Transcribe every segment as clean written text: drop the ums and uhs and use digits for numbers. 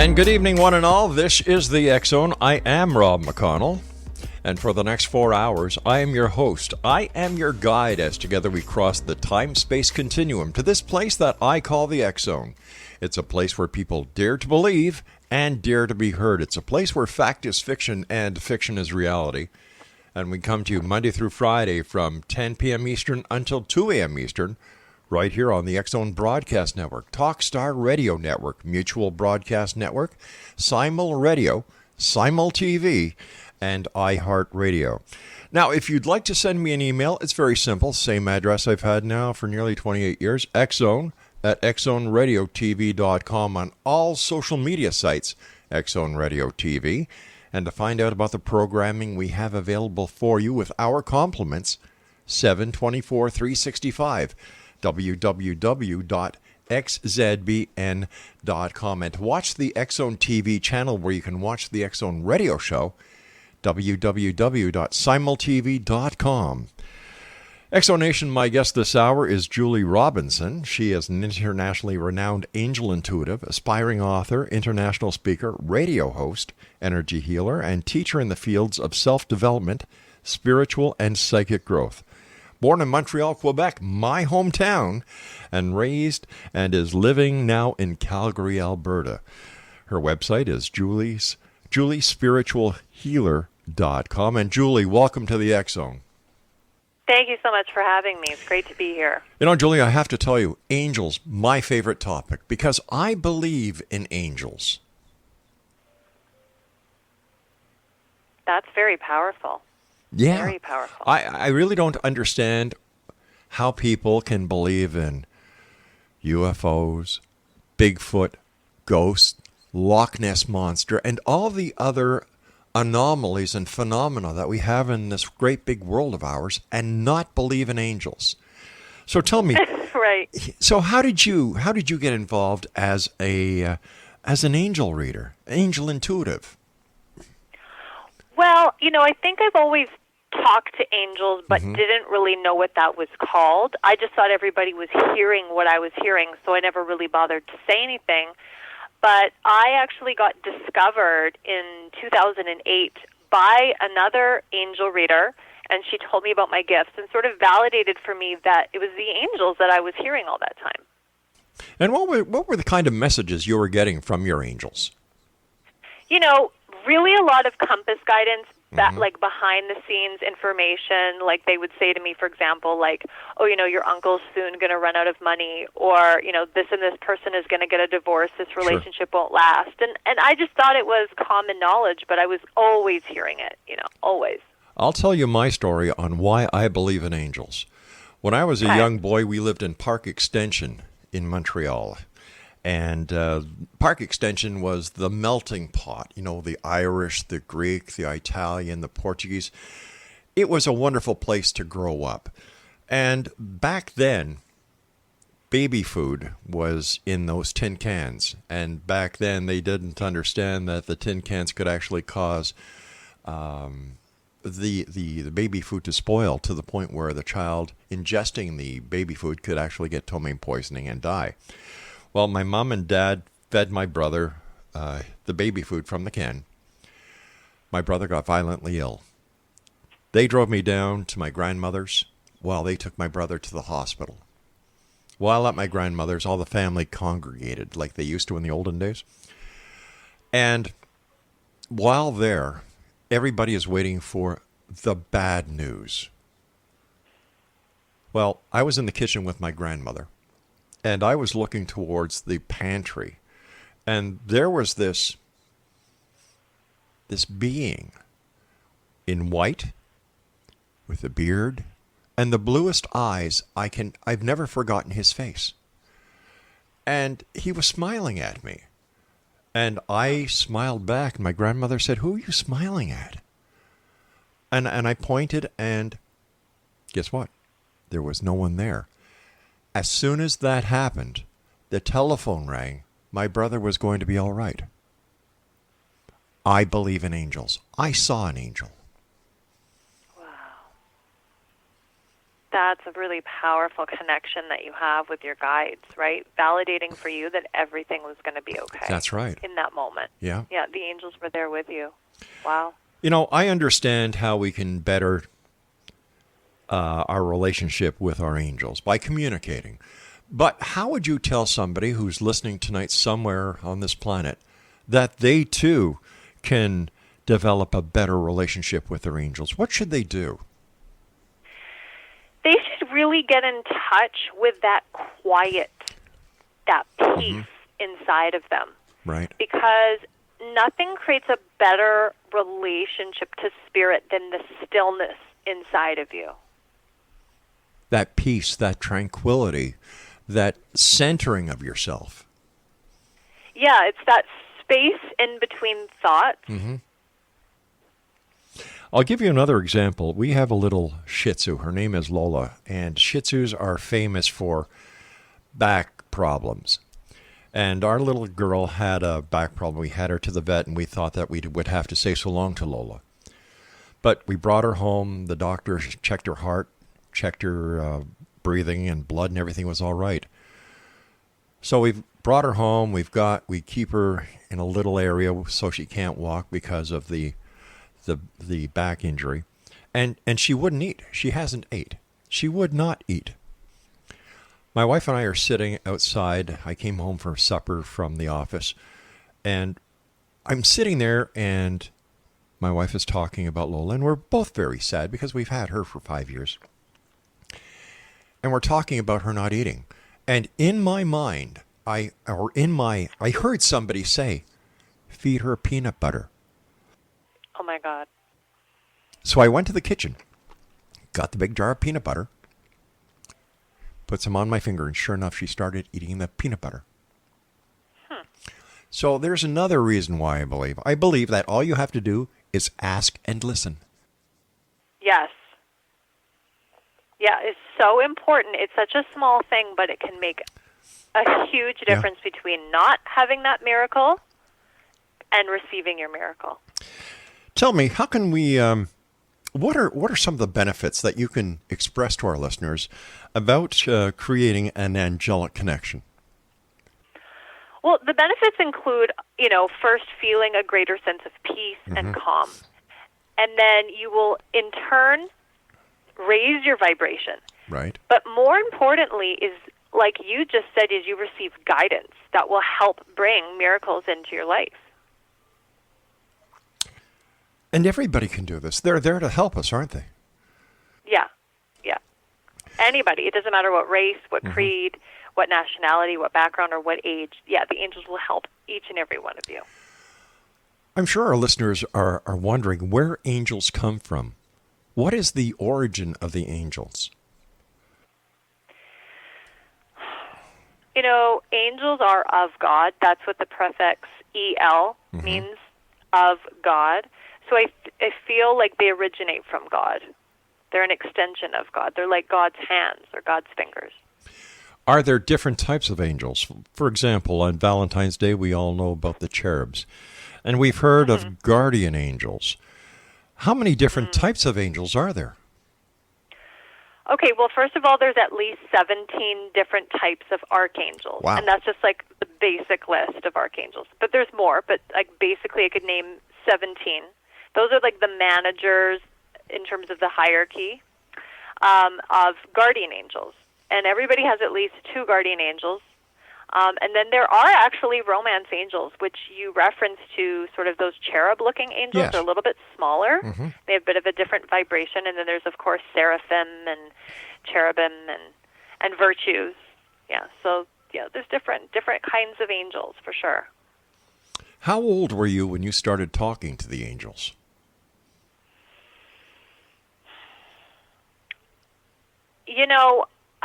And good evening, one and all. This is the X Zone. I am Rob McConnell. And for the next 4 hours, I am your host. I am your guide as together we cross the time-space continuum to this place that I call the X Zone. It's a place where people dare to believe and dare to be heard. It's a place where fact is fiction and fiction is reality. And we come to you Monday through Friday from 10 p.m. Eastern until 2 a.m. Eastern, right here on the X Zone Broadcast Network, Talkstar Radio Network, Mutual Broadcast Network, Simul Radio, Simul TV, and iHeartRadio. Now, if you'd like to send me an email, it's very simple. Same address I've had now for nearly 28 years, xzone@xzoneradiotv.com on all social media sites, Xzone Radio TV. And to find out about the programming we have available for you with our compliments, 7/24/365, www.xzbn.com. And to watch the Xzone TV channel where you can watch the Xzone Radio Show, www.simultv.com. Exonation, my guest this hour is Julie Robinson. She is an internationally renowned angel intuitive, aspiring author, international speaker, radio host, energy healer, and teacher in the fields of self-development, spiritual, and psychic growth. Born in Montreal, Quebec, my hometown, and raised and is living now in Calgary, Alberta. Her website is juliespiritualhealer.com. And Julie, welcome to the X Zone. Thank you so much for having me. It's great to be here. You know, Julie, I have to tell you, angels, my favorite topic, because I believe in angels. That's very powerful. Yeah. Very powerful. I really don't understand how people can believe in UFOs, Bigfoot, ghosts, Loch Ness Monster, and all the other anomalies and phenomena that we have in this great big world of ours, and not believe in angels. So tell me, right? So how did you get involved as an angel reader, angel intuitive? Well, you know, I think I've always talked to angels, but didn't really know what that was called. I just thought everybody was hearing what I was hearing, so I never really bothered to say anything. But I actually got discovered in 2008 by another angel reader, and she told me about my gifts and sort of validated for me that it was the angels that I was hearing all that time. And what were the kind of messages you were getting from your angels? You know, really a lot of compass guidance, that like behind the scenes information. Like they would say to me, for example, like, oh, you know, your uncle's soon going to run out of money, or, you know, this and this person is going to get a divorce, this relationship won't last. And I just thought it was common knowledge, but I was always hearing it, you know, always. I'll tell you my story on why I believe in angels. When I was a young boy, we lived in Park Extension in Montreal. And Park Extension was the melting pot, you know, the Irish, the Greek, the Italian, the Portuguese. It was a wonderful place to grow up. And back then, baby food was in those tin cans. And back then, they didn't understand that the tin cans could actually cause the baby food to spoil to the point where the child ingesting the baby food could actually get ptomaine poisoning and die. Well, my mom and dad fed my brother the baby food from the can. My brother got violently ill. They drove me down to my grandmother's while they took my brother to the hospital. While at my grandmother's, all the family congregated like they used to in the olden days. And while there, everybody is waiting for the bad news. Well, I was in the kitchen with my grandmother. And I was looking towards the pantry, and there was this being in white with a beard and the bluest eyes I've never forgotten his face. And he was smiling at me. And I smiled back, and my grandmother said, "Who are you smiling at?" And I pointed, and guess what? There was no one there. As soon as that happened, the telephone rang. My brother was going to be all right. I believe in angels. I saw an angel. Wow. That's a really powerful connection that you have with your guides, right? Validating for you that everything was going to be okay. That's right. In that moment. Yeah. Yeah, the angels were there with you. Wow. You know, I understand how we can better our relationship with our angels by communicating. But how would you tell somebody who's listening tonight somewhere on this planet that they too can develop a better relationship with their angels? What should they do? They should really get in touch with that quiet, that peace inside of them. Right. Because nothing creates a better relationship to spirit than the stillness inside of you. That peace, that tranquility, that centering of yourself. Yeah, it's that space in between thoughts. Mm-hmm. I'll give you another example. We have a little Shih Tzu. Her name is Lola, and Shih Tzus are famous for back problems. And our little girl had a back problem. We had her to the vet, and we thought that we would have to say so long to Lola. But we brought her home. The doctor checked her heart, checked her breathing and blood, and everything was all right. So we've brought her home. We keep her in a little area so she can't walk because of the back injury, and she wouldn't eat. She hasn't ate. She would not eat. My wife and I are sitting outside. I came home for supper from the office, and I'm sitting there, and my wife is talking about Lola, and we're both very sad because we've had her for 5 years. And we're talking about her not eating. And in my mind, I heard somebody say, "Feed her peanut butter." Oh, my God. So I went to the kitchen, got the big jar of peanut butter, put some on my finger, and sure enough, she started eating the peanut butter. So there's another reason why I believe. I believe that all you have to do is ask and listen. Yes. Yeah, it's so important. It's such a small thing, but it can make a huge difference between not having that miracle and receiving your miracle. Tell me, how can we, what are some of the benefits that you can express to our listeners about creating an angelic connection? Well, the benefits include, first feeling a greater sense of peace and calm. And then you will, in turn, raise your vibration. Right. But more importantly is, like you just said, is you receive guidance that will help bring miracles into your life. And everybody can do this. They're there to help us, aren't they? Yeah. Anybody. It doesn't matter what race, what creed, what nationality, what background, or what age. Yeah, the angels will help each and every one of you. I'm sure our listeners are wondering where angels come from. What is the origin of the angels? Angels are of God. That's what the prefix EL means, of God. So I feel like they originate from God. They're an extension of God. They're like God's hands or God's fingers. Are there different types of angels? For example, on Valentine's Day, we all know about the cherubs. And we've heard of guardian angels. How many different types of angels are there? Okay, well, first of all, there's at least 17 different types of archangels. Wow. And that's just like the basic list of archangels. But there's more, but like basically I could name 17. Those are like the managers in terms of the hierarchy of guardian angels. And everybody has at least 2 guardian angels. And then there are actually romance angels, which you reference to sort of those cherub-looking angels. Yes. They're a little bit smaller. They have a bit of a different vibration. And then there's, of course, seraphim and cherubim and virtues. Yeah, so there's different kinds of angels for sure. How old were you when you started talking to the angels?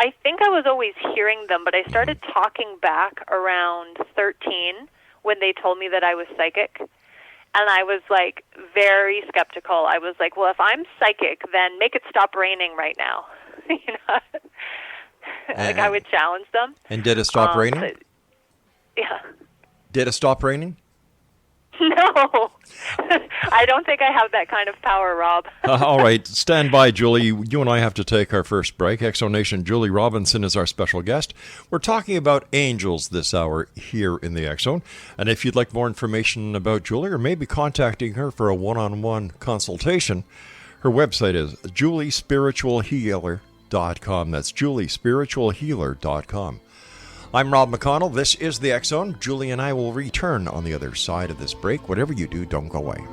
I think I was always hearing them, but I started talking back around 13 when they told me that I was psychic. And I was, like, very skeptical. I was like, well, if I'm psychic, then make it stop raining right now. I would challenge them. And did it stop raining? Yeah. Did it stop raining? No, I don't think I have that kind of power, Rob. All right, stand by, Julie. You and I have to take our first break. Exonation Julie Robinson is our special guest. We're talking about angels this hour here in the X Zone. And if you'd like more information about Julie or maybe contacting her for a one-on-one consultation, her website is juliespiritualhealer.com. That's juliespiritualhealer.com. I'm Rob McConnell. This is the X Zone. Julie and I will return on the other side of this break. Whatever you do, don't go away.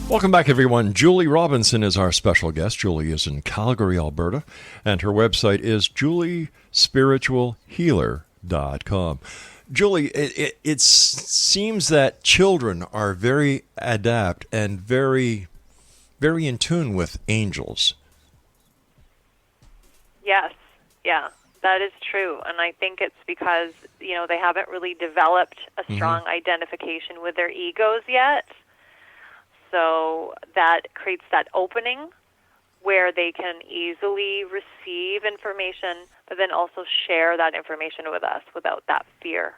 Welcome back, everyone. Julie Robinson is our special guest. Julie is in Calgary, Alberta, and her website is juliespiritualhealer.com. Julie, it seems that children are very adept and very, very in tune with angels. Yes, yeah, that is true. And I think it's because, they haven't really developed a strong identification with their egos yet. So that creates that opening where they can easily receive information, but then also share that information with us without that fear.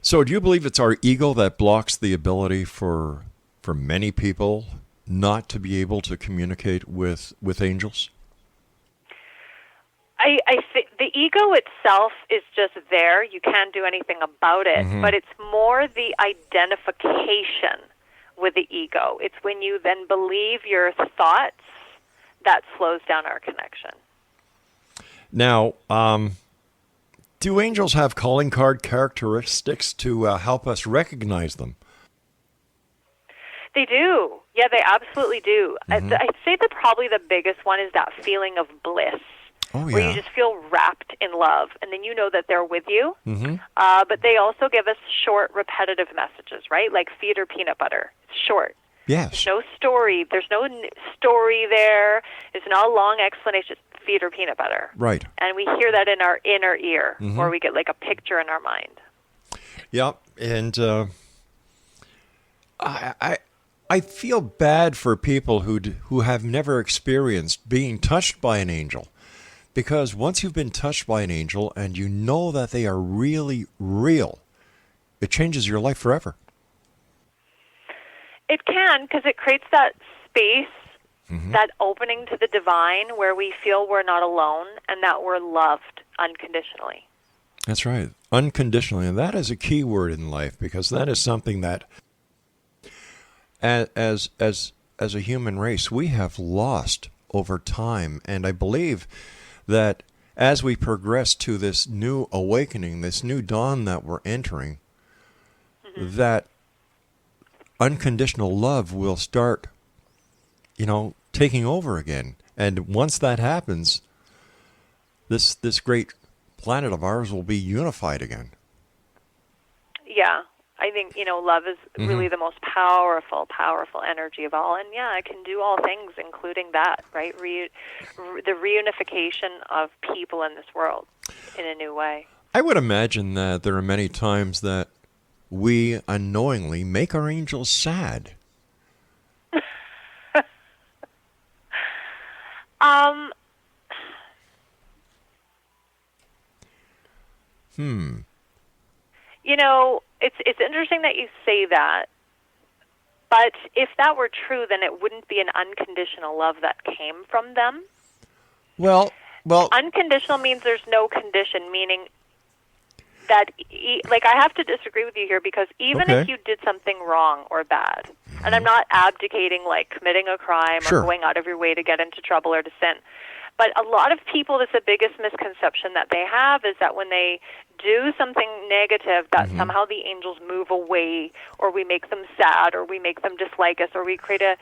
So do you believe it's our ego that blocks the ability for many people not to be able to communicate with angels? I think the ego itself is just there. You can't do anything about it, but it's more the identification with the ego. It's when you then believe your thoughts that slows down our connection. Now, do angels have calling card characteristics to help us recognize them? They do. Yeah, they absolutely do. I'd say that probably the biggest one is that feeling of bliss. Oh, yeah. Where you just feel wrapped in love, and then you know that they're with you. But they also give us short, repetitive messages, right? Like feed or peanut butter. It's short. Yes. There's no story. There's no story there. There's no long explanation. Feed or peanut butter. Right. And we hear that in our inner ear, or we get like a picture in our mind. Yeah, and I feel bad for people who have never experienced being touched by an angel. Because once you've been touched by an angel and you know that they are really real, it changes your life forever. It can, because it creates that space, that opening to the divine where we feel we're not alone and that we're loved unconditionally. That's right. Unconditionally. And that is a key word in life, because that is something that as a human race we have lost over time. And I believe that as we progress to this new awakening, this new dawn that we're entering, that unconditional love will start, taking over again. And once that happens, this great planet of ours will be unified again. Yeah. I think, love is really the most powerful energy of all. And, yeah, it can do all things, including that, right? The reunification of people in this world in a new way. I would imagine that there are many times that we unknowingly make our angels sad. It's interesting that you say that, but if that were true, then it wouldn't be an unconditional love that came from them. Well, unconditional means there's no condition, meaning that, like, I have to disagree with you here, because even Okay. if you did something wrong or bad, and I'm not abdicating, like, committing a crime Sure. or going out of your way to get into trouble or to sin, but a lot of people, that's the biggest misconception that they have, is that when they do something negative, that somehow the angels move away, or we make them sad, or we make them dislike us, or we create a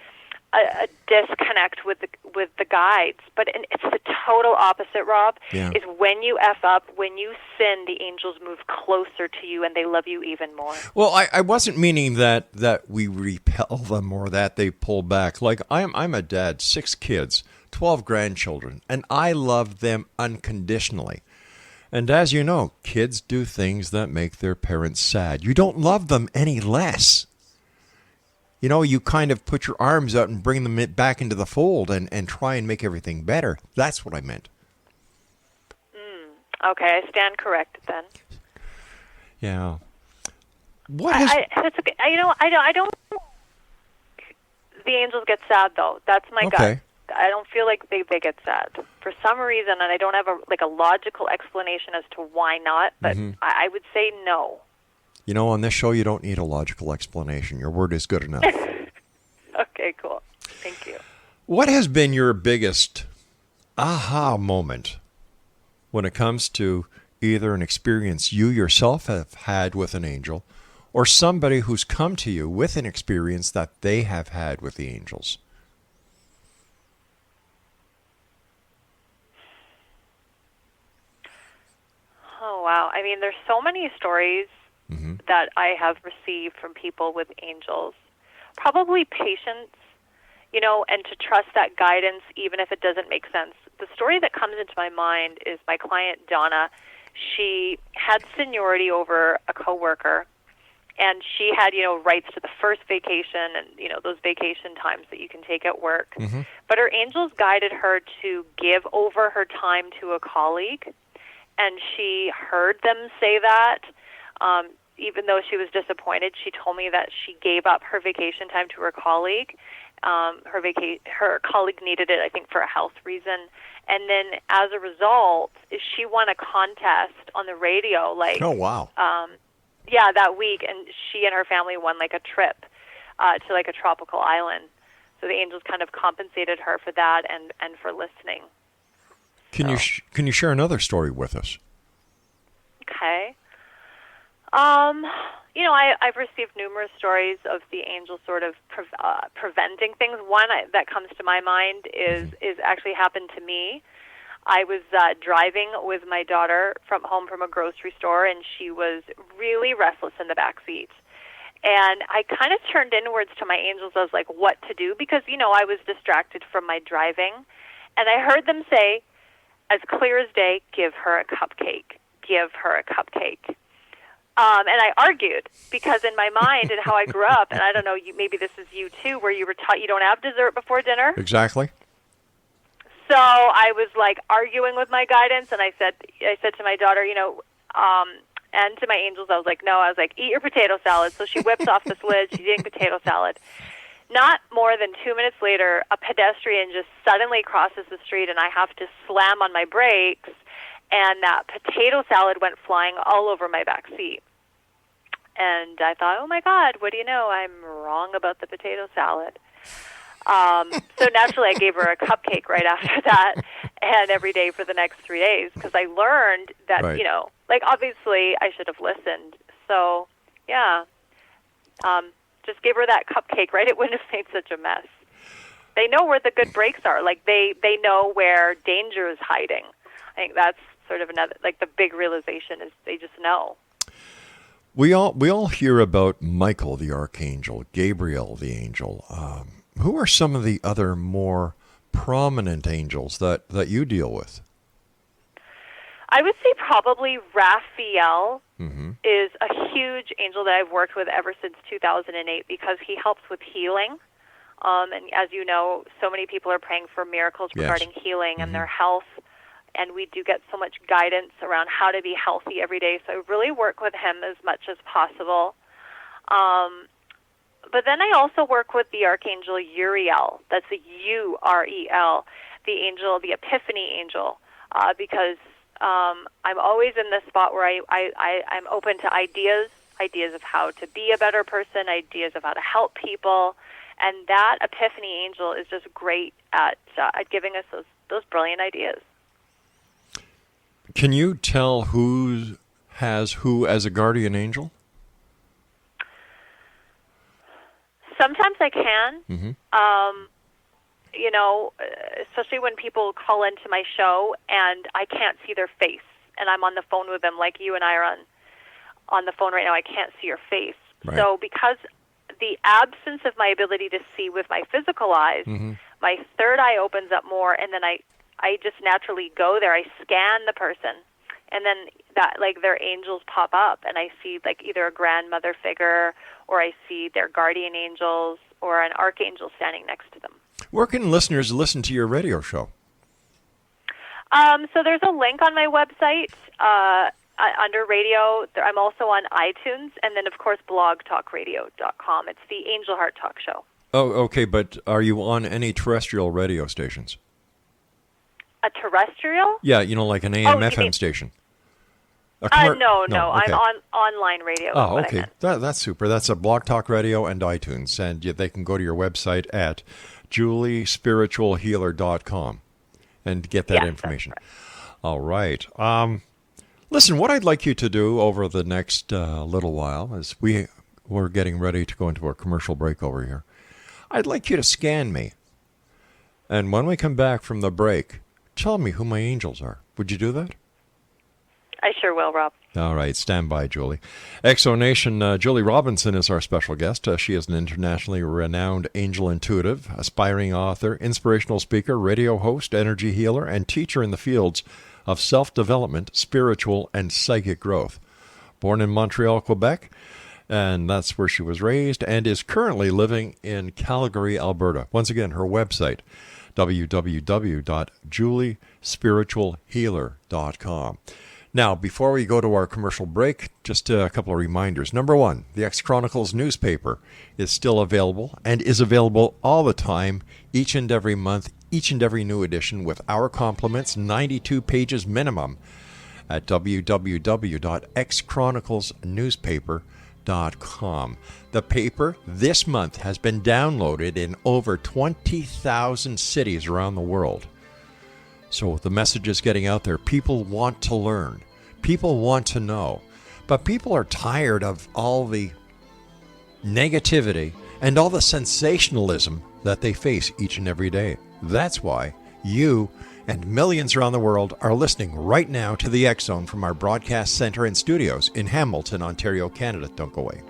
disconnect with the guides. But it's the total opposite, Rob. Yeah. Is when you F up, when you sin, the angels move closer to you and they love you even more. Well, I wasn't meaning that we repel them or that they pull back. Like, I'm a dad, 6 kids, 12 grandchildren, and I love them unconditionally. And as you know, kids do things that make their parents sad. You don't love them any less. You know, you kind of put your arms out and bring them back into the fold and try and make everything better. That's what I meant. Okay, I stand corrected then. Yeah. What has... That's okay. I don't. The angels get sad though. That's my Okay. gut. I don't feel like they get sad for some reason, and I don't have a logical explanation as to why not. But I would say no. You know, on this show, you don't need a logical explanation. Your word is good enough. Okay, cool. Thank you. What has been your biggest aha moment when it comes to either an experience you yourself have had with an angel, or somebody who's come to you with an experience that they have had with the angels? Oh, wow. I mean, there's so many stories that I have received from people with angels. Probably patience, and to trust that guidance even if it doesn't make sense. The story that comes into my mind is my client, Donna. She had seniority over a coworker, and she had, rights to the first vacation and, those vacation times that you can take at work. But her angels guided her to give over her time to a colleague, and she heard them say that. Even though she was disappointed, she told me that she gave up her vacation time to her colleague. Her colleague needed it, I think, for a health reason. And then, as a result, she won a contest on the radio. Oh, wow. Yeah, that week, and she and her family won like a trip to like a tropical island. So the angels kind of compensated her for that and for listening. Can you share another story with us? Okay. I've received numerous stories of the angels sort of preventing things. One that comes to my mind is actually happened to me. I was driving with my daughter home from a grocery store, and she was really restless in the back seat. And I kind of turned inwards to my angels. I was like, what to do? Because, I was distracted from my driving. And I heard them say, as clear as day, give her a cupcake. Give her a cupcake. And I argued, because in my mind and how I grew up, and I don't know, maybe this is you too, where you were taught you don't have dessert before dinner. Exactly. So I was like arguing with my guidance, and I said to my daughter, and to my angels, I was like, eat your potato salad. So she whips off this lid. She's eating potato salad. Not more than 2 minutes later, a pedestrian just suddenly crosses the street, and I have to slam on my brakes. And that potato salad went flying all over my back seat. And I thought, oh, my God, what do you know? I'm wrong about the potato salad. So naturally, I gave her a cupcake right after that, and every day for the next 3 days, because I learned that, Right. obviously I should have listened. So, yeah, just give her that cupcake, right? It wouldn't have made such a mess. They know where the good breaks are. Like, they know where danger is hiding. I think that's sort of another, like, the big realization is they just know. We all hear about Michael the archangel, Gabriel the angel. Who are some of the other more prominent angels that you deal with? I would say probably Raphael is a huge angel that I've worked with ever since 2008, because he helps with healing. And as you know, so many people are praying for miracles regarding healing and their health. And we do get so much guidance around how to be healthy every day. So I really work with him as much as possible. But then I also work with the Archangel Uriel. That's a Urel, the angel, the Epiphany angel, because I'm always in this spot where I'm open to ideas of how to be a better person, ideas of how to help people. And that Epiphany Angel is just great at giving us those brilliant ideas. Can you tell who has who as a guardian angel? Sometimes I can. Mm-hmm. You know, especially when people call into my show and I can't see their face, and I'm on the phone with them like you and I are on the phone right now. I can't see your face. Right. So because the absence of my ability to see with my physical eyes, Mm-hmm. my third eye opens up more, and then I just naturally go there. I scan the person, and then that, like, their angels pop up, and I see like either a grandmother figure, or I see their guardian angels, or an archangel standing next to them. Where can listeners listen to your radio show? So there's a link on my website under radio. I'm also on iTunes, and then, of course, blogtalkradio.com. It's the Angel Heart Talk Show. Oh, okay, but are you on any terrestrial radio stations? A terrestrial? Yeah, you know, like an AM, FM mean, station. No. Okay. I'm on online radio. Oh, okay. That's super. That's a Blog Talk Radio and iTunes, and they can go to your website at juliespiritualhealer.com and get that information. All right. Listen, what I'd like you to do over the next little while is we're getting ready to go into a commercial break over here. I'd like you to scan me. And when we come back from the break, tell me who my angels are. Would you do that? I sure will, Rob. All right, stand by, Julie. Exonation, Julie Robinson is our special guest. She is an internationally renowned angel intuitive, aspiring author, inspirational speaker, radio host, energy healer, and teacher in the fields of self-development, spiritual, and psychic growth. Born in Montreal, Quebec, and that's where she was raised, and is currently living in Calgary, Alberta. Once again, her website, www.juliespiritualhealer.com. Now, before we go to our commercial break, just a couple of reminders. Number one, the X Chronicles newspaper is still available and is available all the time, each and every month, each and every new edition with our compliments, 92 pages minimum, at www.xchroniclesnewspaper.com. The paper this month has been downloaded in over 20,000 cities around the world. So the message is getting out there. People want to learn. People want to know. But people are tired of all the negativity and all the sensationalism that they face each and every day. That's why you and millions around the world are listening right now to the X Zone from our broadcast center and studios in Hamilton, Ontario, Canada. Don't go away.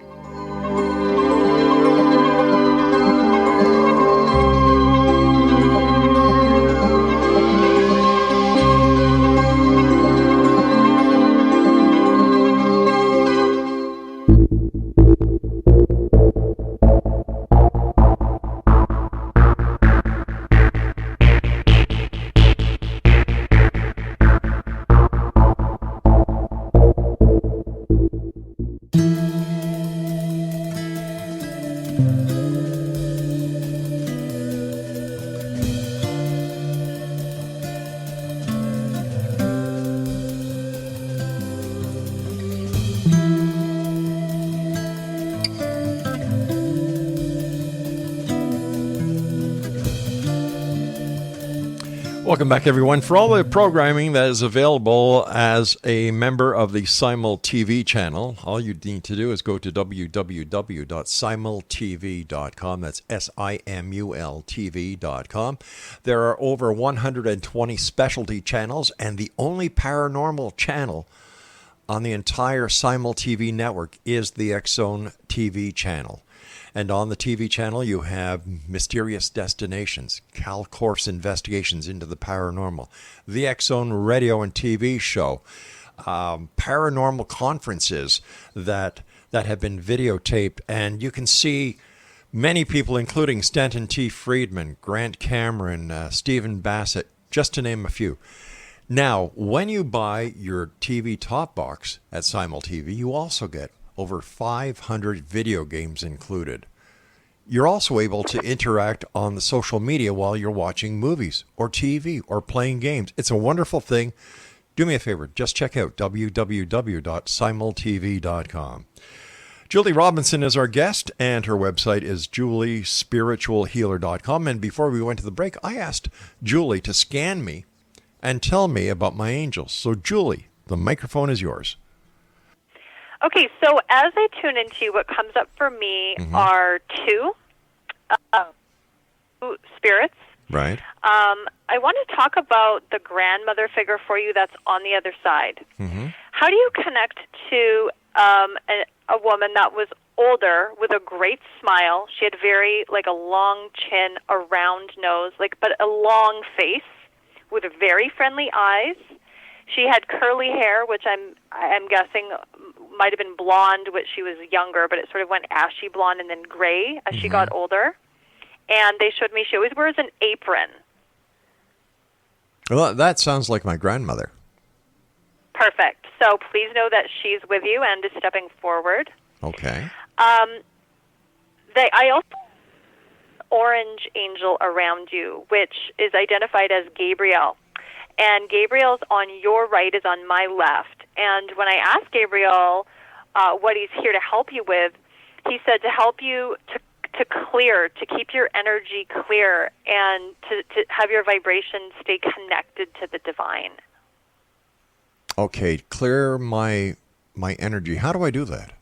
Welcome back, everyone. For all the programming that is available as a member of the Simul TV channel, all you need to do is go to www.simultv.com. That's SIMULTV.com. There are over 120 specialty channels, and the only paranormal channel on the entire Simul TV network is the X Zone TV channel. And on the TV channel, you have Mysterious Destinations, Cal Course Investigations into the Paranormal, the X Zone radio and TV show, paranormal conferences that have been videotaped. And you can see many people, including Stanton T. Friedman, Grant Cameron, Stephen Bassett, just to name a few. Now, when you buy your TV top box at Simul TV, you also get over 500 video games included. You're also able to interact on the social media while you're watching movies or TV or playing games. It's a wonderful thing do me a favor. Just check out www.simultv.com. Julie Robinson is our guest, and her website is juliespiritualhealer.com. And before we went to the break, I asked Julie to scan me and tell me about my angels. So, Julie, the microphone is yours. Okay, so as I tune into you, what comes up for me are two spirits. Right. I want to talk about the grandmother figure for you that's on the other side. How do you connect to a woman that was older with a great smile? She had very, like, a long chin, a round nose, but a long face with very friendly eyes. She had curly hair, which I'm guessing might have been blonde when she was younger, but it sort of went ashy blonde and then gray as she got older. And they showed me she always wears an apron. Well, that sounds like my grandmother. Perfect. So please know that she's with you and is stepping forward. Okay. I also orange angel around you, which is identified as Gabriel. And Gabriel's on your right, is on my left. And when I asked Gabriel what he's here to help you with, he said to help you to clear, to keep your energy clear, and to have your vibration stay connected to the divine. Okay, clear my energy. How do I do that?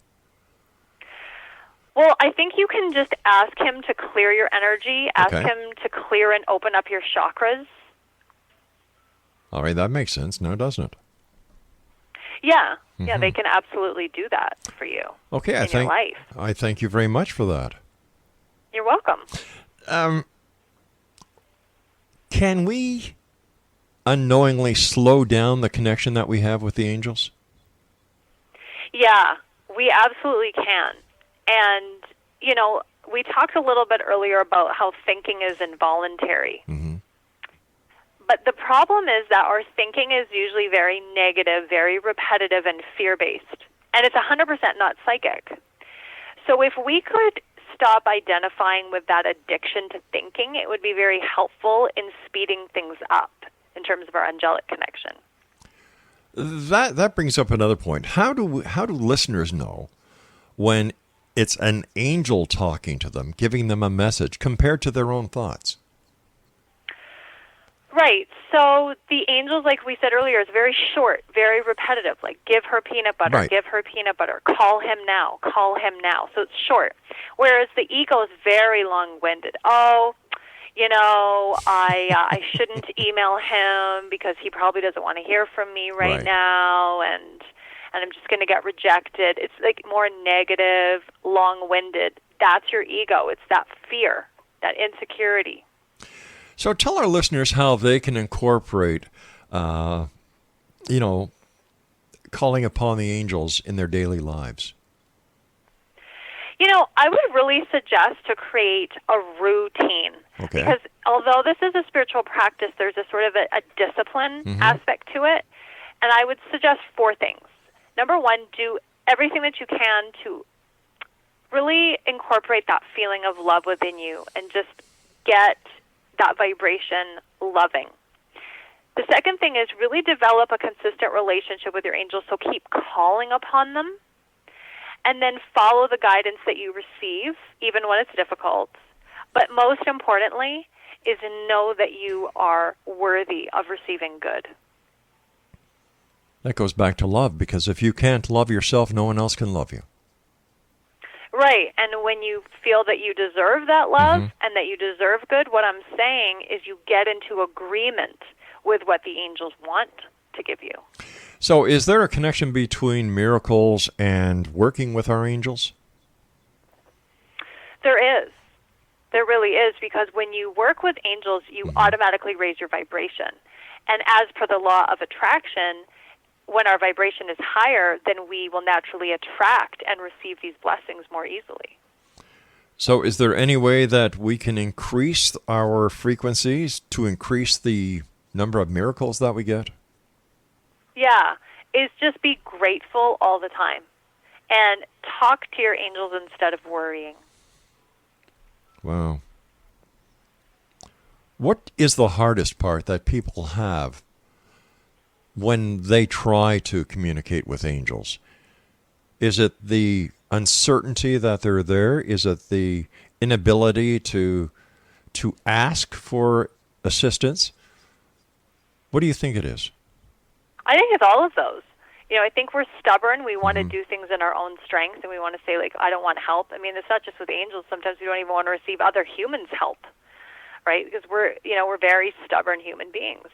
Well, I think you can just ask him to clear your energy, ask him to clear and open up your chakras. All right, that makes sense now, doesn't it? Yeah, yeah, they can absolutely do that for you. Okay, in your life. I thank you very much for that. You're welcome. Can we unknowingly slow down the connection that we have with the angels? Yeah, we absolutely can. And, we talked a little bit earlier about how thinking is involuntary. But the problem is that our thinking is usually very negative, very repetitive, and fear-based. And it's 100% not psychic. So if we could stop identifying with that addiction to thinking, it would be very helpful in speeding things up in terms of our angelic connection. That brings up another point. How do listeners know when it's an angel talking to them, giving them a message, compared to their own thoughts? Right. So the angels, like we said earlier, is very short, very repetitive. Like, give her peanut butter, give her peanut butter, call him now, call him now. So it's short. Whereas the ego is very long-winded. Oh, I shouldn't email him because he probably doesn't want to hear from me right now, and I'm just going to get rejected. It's like more negative, long-winded. That's your ego. It's that fear, that insecurity. So tell our listeners how they can incorporate, calling upon the angels in their daily lives. I would really suggest to create a routine. Okay. Because although this is a spiritual practice, there's a sort of a discipline aspect to it. And I would suggest 4 things. Number 1, do everything that you can to really incorporate that feeling of love within you and just get that vibration loving. The second thing is really develop a consistent relationship with your angels, so keep calling upon them, and then follow the guidance that you receive, even when it's difficult. But most importantly is know that you are worthy of receiving good. That goes back to love, because if you can't love yourself, no one else can love you. Right, and when you feel that you deserve that love and that you deserve good, what I'm saying is you get into agreement with what the angels want to give you. So is there a connection between miracles and working with our angels? There is. There really is, because when you work with angels, you automatically raise your vibration. And as per the law of attraction, when our vibration is higher, then we will naturally attract and receive these blessings more easily. So is there any way that we can increase our frequencies to increase the number of miracles that we get? Yeah, is just be grateful all the time and talk to your angels instead of worrying. Wow. What is the hardest part that people have when they try to communicate with angels? Is it the uncertainty that they're there? Is it the inability to ask for assistance? What do you think it is? I think it's all of those. I think we're stubborn. We want to do things in our own strength, and we want to say, like, I don't want help. I mean, it's not just with angels. Sometimes we don't even want to receive other humans' help, right? Because we're very stubborn human beings.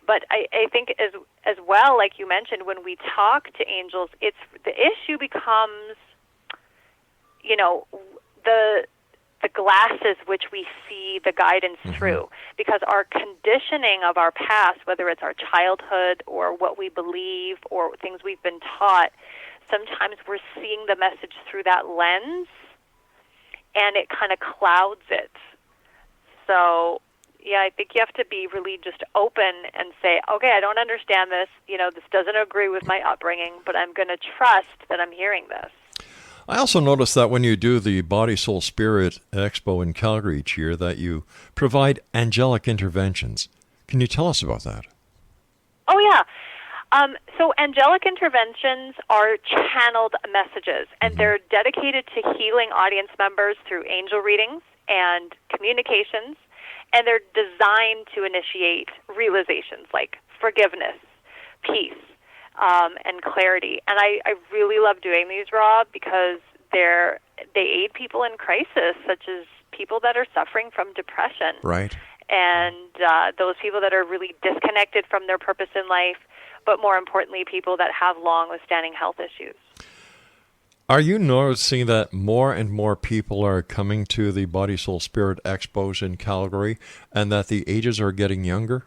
But I think as well, like you mentioned, when we talk to angels, it's the issue becomes, the glasses which we see the guidance through, because our conditioning of our past, whether it's our childhood or what we believe or things we've been taught, sometimes we're seeing the message through that lens, and it kind of clouds it. So, yeah, I think you have to be really just open and say, okay, I don't understand this. This doesn't agree with my upbringing, but I'm going to trust that I'm hearing this. I also noticed that when you do the Body, Soul, Spirit Expo in Calgary each year, that you provide angelic interventions. Can you tell us about that? Oh, yeah. So angelic interventions are channeled messages, and they're dedicated to healing audience members through angel readings and communications, and they're designed to initiate realizations like forgiveness, peace, and clarity. And I really love doing these, Rob, because they aid people in crisis, such as people that are suffering from depression. Right. And those people that are really disconnected from their purpose in life, but more importantly, people that have long-withstanding health issues. Are you noticing that more and more people are coming to the Body, Soul, Spirit Expos in Calgary, and that the ages are getting younger?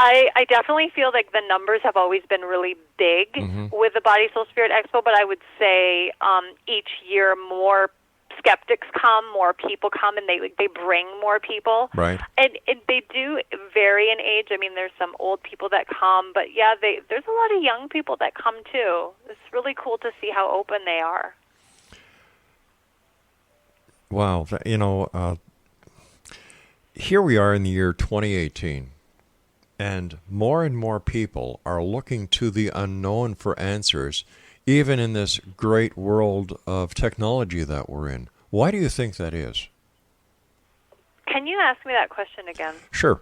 I definitely feel like the numbers have always been really big with the Body, Soul, Spirit Expo, but I would say each year more skeptics come, more people come, and they bring more people. Right. And they do vary in age. I mean, there's some old people that come, but yeah, there's a lot of young people that come too. It's really cool to see how open they are. Wow. Here we are in the year 2018. And more people are looking to the unknown for answers, even in this great world of technology that we're in. Why do you think that is? Can you ask me that question again? Sure.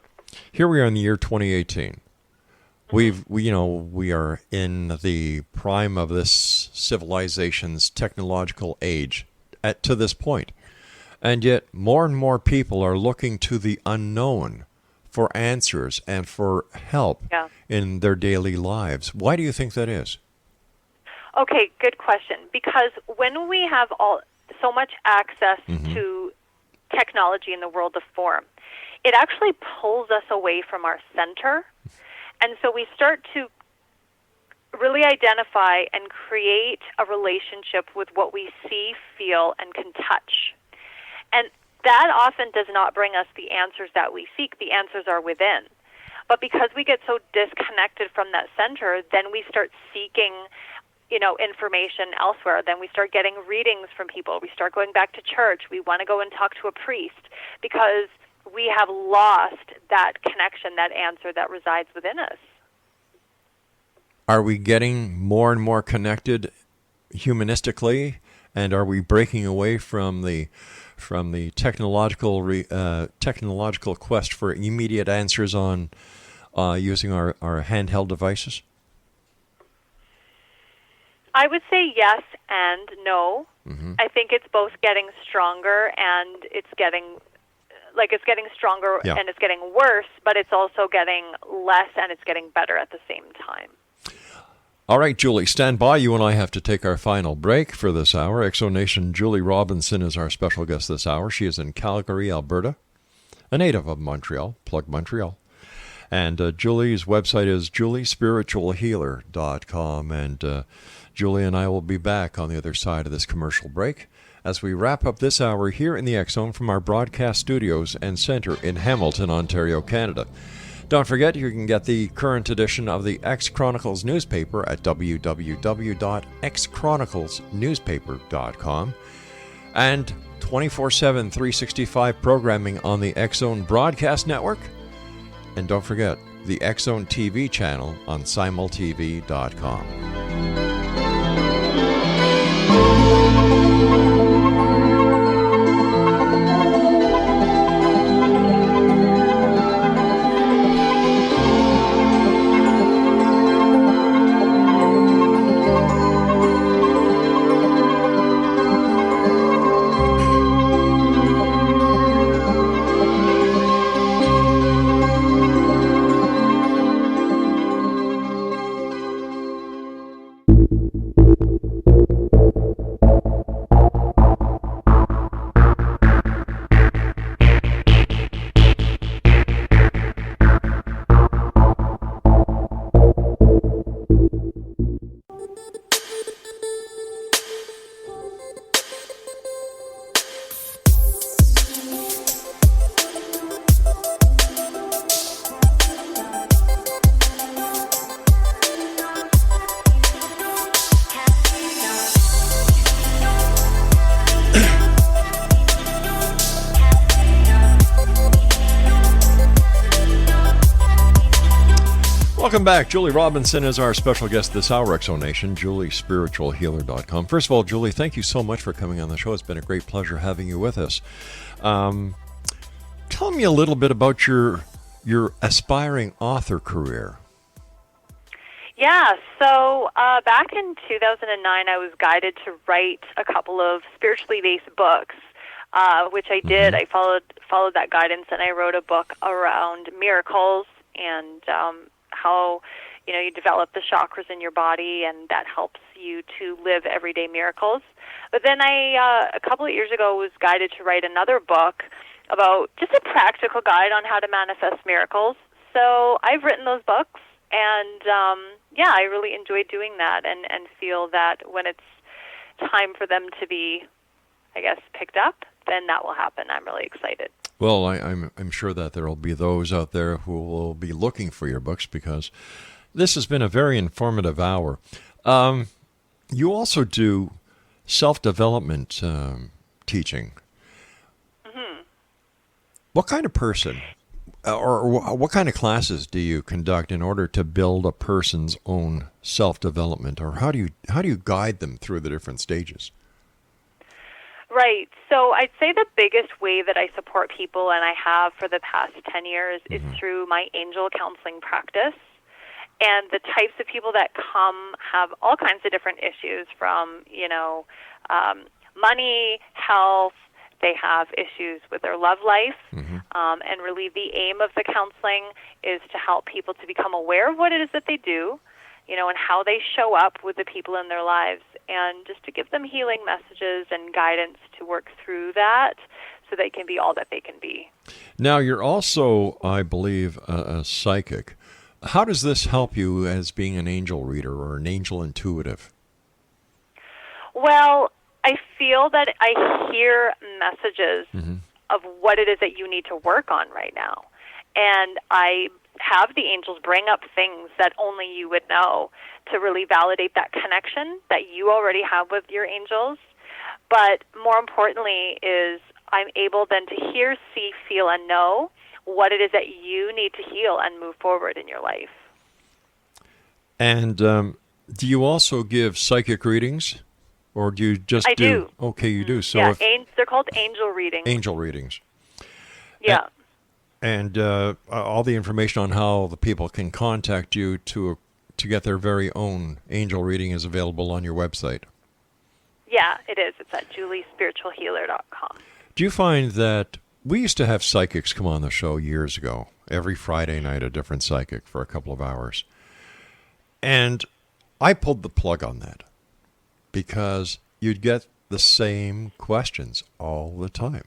Here we are in the year 2018. We are in the prime of this civilization's technological age to this point. And yet more and more people are looking to the unknown for answers and for help in their daily lives. Why do you think that is? Okay, good question. Because when we have so much access to technology in the world of form, it actually pulls us away from our center. And so we start to really identify and create a relationship with what we see, feel, and can touch. And that often does not bring us the answers that we seek. The answers are within. But because we get so disconnected from that center, then we start seeking, information elsewhere. Then we start getting readings from people. We start going back to church. We want to go and talk to a priest because we have lost that connection, that answer that resides within us. Are we getting more and more connected humanistically, and are we breaking away from the technological quest for immediate answers on using our handheld devices? I would say yes and no. I think it's both getting stronger and it's getting stronger and it's getting worse, but it's also getting less and it's getting better at the same time. All right, Julie, stand by. You and I have to take our final break for this hour. Exonation Julie Robinson is our special guest this hour. She is in Calgary, Alberta, a native of Montreal, plug Montreal. And Julie's website is juliespiritualhealer.com. And Julie and I will be back on the other side of this commercial break as we wrap up this hour here in the X Zone from our broadcast studios and center in Hamilton, Ontario, Canada. Don't forget, you can get the current edition of the X Chronicles newspaper at www.xchroniclesnewspaper.com and 24/7, 365 programming on the X Zone Broadcast Network. And don't forget, the X Zone TV channel on simultv.com. Welcome back. Julie Robinson is our special guest this hour, Exonation, JulieSpiritualHealer.com. First of all, Julie, thank you so much for coming on the show. It's been a great pleasure having you with us. Tell me a little bit about your aspiring author career. Yeah, so back in 2009, I was guided to write a couple of spiritually based books, which I did. I followed that guidance, and I wrote a book around miracles and how you develop the chakras in your body, and that helps you to live everyday miracles. But then I, a couple of years ago, was guided to write another book about just a practical guide on how to manifest miracles. So I've written those books, and I really enjoy doing that, and feel that when it's time for them to be, I guess, picked up, then that will happen. I'm really excited. Well, I'm sure that there will be those out there who will be looking for your books, because this has been a very informative hour. You also do self-development teaching. Mm-hmm. What kind of person or what kind of classes do you conduct in order to build a person's own self-development, or how do you guide them through the different stages? Right. So I'd say the biggest way that I support people, and I have for the past 10 years, is through my angel counseling practice. And the types of people that come have all kinds of different issues, from, money, health. They have issues with their love life. And really the aim of the counseling is to help people to become aware of what it is that they do, and how they show up with the people in their lives, and just to give them healing messages and guidance to work through that so they can be all that they can be. Now, you're also, I believe, a psychic. How does this help you as being an angel reader or an angel intuitive? Well, I feel that I hear messages of what it is that you need to work on right now. And I have the angels bring up things that only you would know to really validate that connection that you already have with your angels. But more importantly is I'm able then to hear, see, feel, and know what it is that you need to heal and move forward in your life. And do you also give psychic readings? Or do you just do? Okay, you do. So yeah, they're called angel readings. Angel readings. Yeah. And all the information on how the people can contact you to get their very own angel reading is available on your website. Yeah, it is. It's at JulieSpiritualHealer.com. Do you find that we used to have psychics come on the show years ago, every Friday night, a different psychic for a couple of hours. And I pulled the plug on that because you'd get the same questions all the time.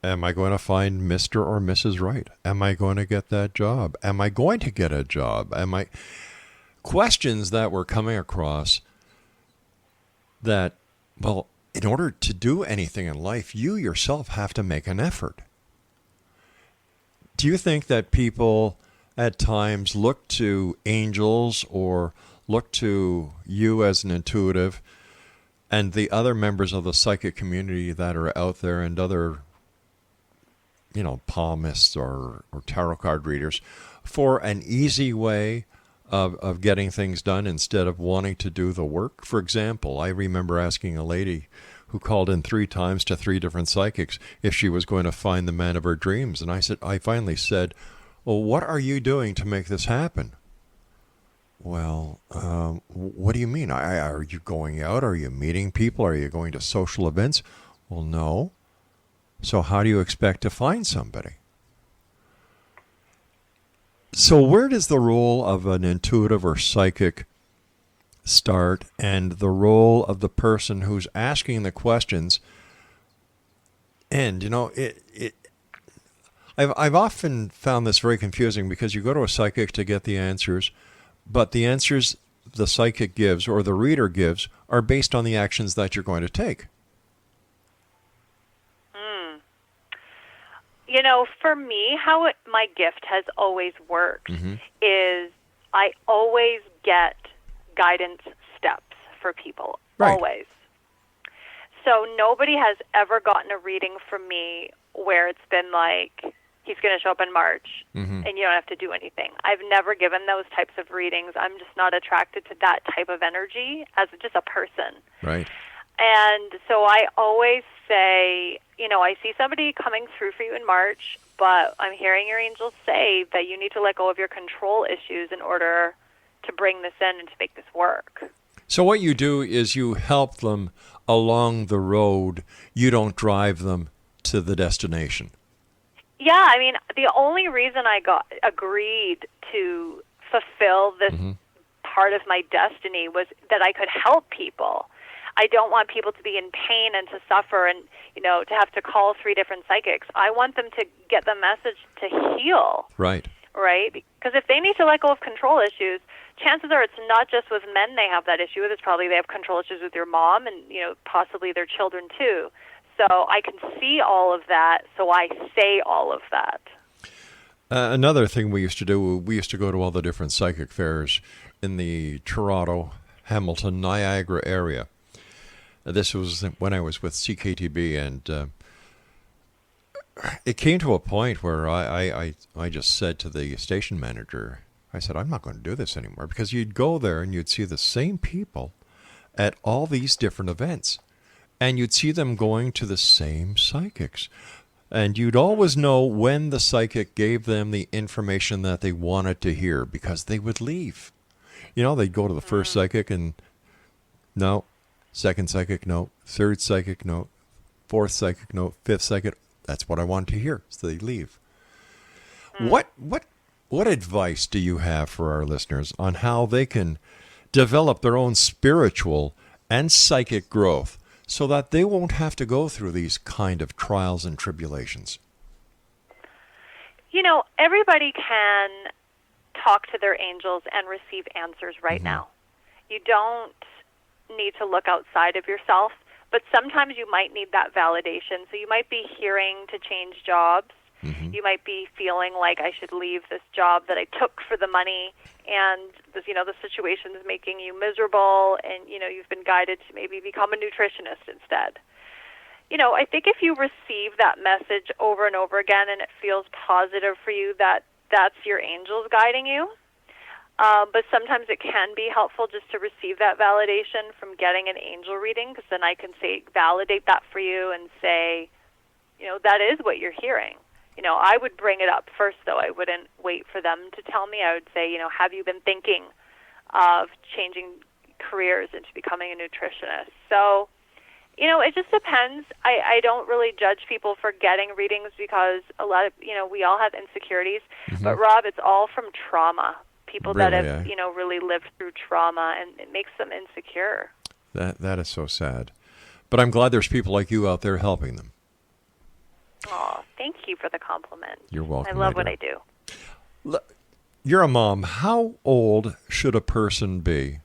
Am I going to find Mr. or Mrs. Right? Am I going to get that job? Am I going to get a job? Questions that were coming across that, well, in order to do anything in life, you yourself have to make an effort. Do you think that people at times look to angels or look to you as an intuitive and the other members of the psychic community that are out there and other palmists or tarot card readers for an easy way of getting things done instead of wanting to do the work. For example, I remember asking a lady who called in 3 times to 3 different psychics if she was going to find the man of her dreams. And I finally said, well, what are you doing to make this happen? Well, what do you mean? Are you going out? Are you meeting people? Are you going to social events? Well, no. So how do you expect to find somebody? So where does the role of an intuitive or psychic start, and the role of the person who's asking the questions end? I've often found this very confusing because you go to a psychic to get the answers, but the answers the psychic gives or the reader gives are based on the actions that you're going to take. For me, how my gift has always worked is I always get guidance steps for people, right. Always. So nobody has ever gotten a reading from me where it's been like, he's going to show up in March and you don't have to do anything. I've never given those types of readings. I'm just not attracted to that type of energy as just a person. Right. And so I always say, I see somebody coming through for you in March, but I'm hearing your angels say that you need to let go of your control issues in order to bring this in and to make this work. So what you do is you help them along the road. You don't drive them to the destination. Yeah, the only reason I agreed to fulfill this part of my destiny was that I could help people. I don't want people to be in pain and to suffer and, to have to call 3 different psychics. I want them to get the message to heal. Right. Right? Because if they need to let go of control issues, chances are it's not just with men they have that issue with. It's probably they have control issues with your mom and, possibly their children too. So I can see all of that, so I say all of that. Another thing we used to do, we used to go to all the different psychic fairs in the Toronto, Hamilton, Niagara area. This was when I was with CKTB, and it came to a point where I just said to the station manager, I said, I'm not going to do this anymore, because you'd go there and you'd see the same people at all these different events, and you'd see them going to the same psychics. And you'd always know when the psychic gave them the information that they wanted to hear, because they would leave. They'd go to the first psychic and no. Second psychic, no. Third psychic, no. Fourth psychic, no. Fifth psychic, that's what I want to hear. So they leave. What advice do you have for our listeners on how they can develop their own spiritual and psychic growth so that they won't have to go through these kind of trials and tribulations? Everybody can talk to their angels and receive answers right now. You don't need to look outside of yourself, but sometimes you might need that validation. So you might be hearing to change jobs. You might be feeling like I should leave this job that I took for the money, and this, the situation is making you miserable, and you've been guided to maybe become a nutritionist instead. I think if you receive that message over and over again and it feels positive for you, that's your angels guiding you. But sometimes it can be helpful just to receive that validation from getting an angel reading, because then I can validate that for you and say, that is what you're hearing. I would bring it up first, though. I wouldn't wait for them to tell me. I would say, have you been thinking of changing careers into becoming a nutritionist? So, it just depends. I don't really judge people for getting readings, because a lot of, we all have insecurities. But, Rob, it's all from trauma. People really, that have, really lived through trauma, and it makes them insecure. That is so sad. But I'm glad there's people like you out there helping them. Oh, thank you for the compliment. You're welcome. I love what I do. You're a mom. How old should a person be,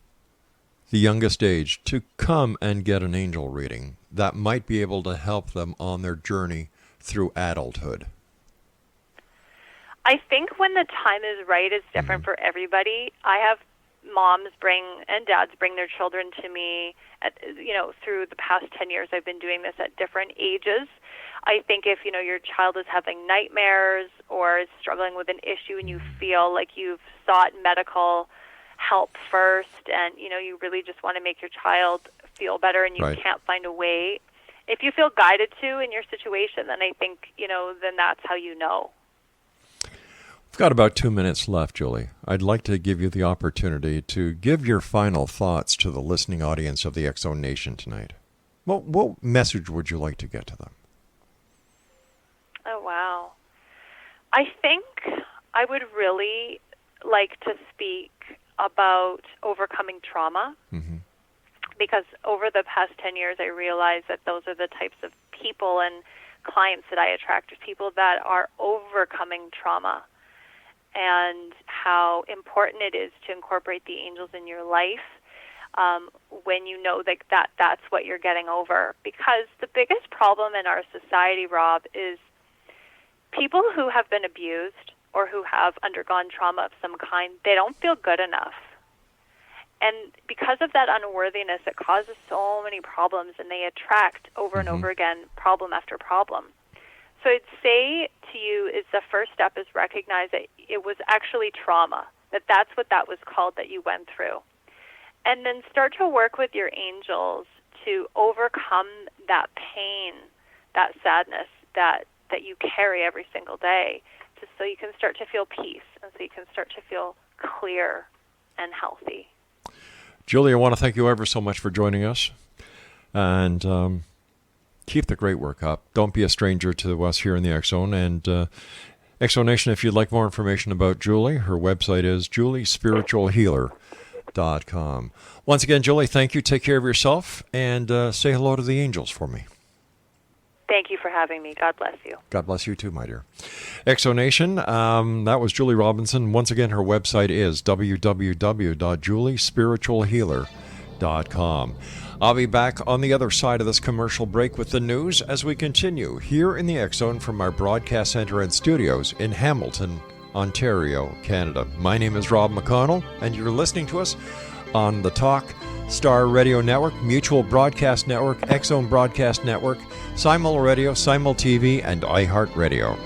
the youngest age, to come and get an angel reading that might be able to help them on their journey through adulthood? I think when the time is right is different for everybody. I have moms and dads bring their children to me through the past 10 years. I've been doing this at different ages. I think if, your child is having nightmares or is struggling with an issue and you feel like you've sought medical help first and, you really just want to make your child feel better and you Right. can't find a way, if you feel guided to in your situation, then I think, then that's how you know. We've got about 2 minutes left, Julie. I'd like to give you the opportunity to give your final thoughts to the listening audience of the X Zone Nation tonight. What message would you like to get to them? Oh, wow. I think I would really like to speak about overcoming trauma, because over the past 10 years, I realized that those are the types of people and clients that I attract, people that are overcoming trauma, and how important it is to incorporate the angels in your life when you know that's what you're getting over. Because the biggest problem in our society, Rob, is people who have been abused or who have undergone trauma of some kind, they don't feel good enough. And because of that unworthiness, it causes so many problems, and they attract over and over again problem after problem. So I'd say to you is the first step is recognize that it was actually trauma, that's what that was called that you went through. And then start to work with your angels to overcome that pain, that sadness that you carry every single day, just so you can start to feel peace and so you can start to feel clear and healthy. Julie, I want to thank you ever so much for joining us. And keep the great work up. Don't be a stranger to us here in the X Zone. And X Zone Nation, if you'd like more information about Julie, her website is juliespiritualhealer.com. Once again, Julie, thank you. Take care of yourself, and say hello to the angels for me. Thank you for having me. God bless you. God bless you too, my dear. X Zone Nation, that was Julie Robinson. Once again, her website is www.juliespiritualhealer.com. I'll be back on the other side of this commercial break with the news as we continue here in the X Zone from our broadcast center and studios in Hamilton, Ontario, Canada. My name is Rob McConnell, and you're listening to us on the Talk Star Radio Network, Mutual Broadcast Network, X Zone Broadcast Network, Simul Radio, Simul TV, and iHeartRadio.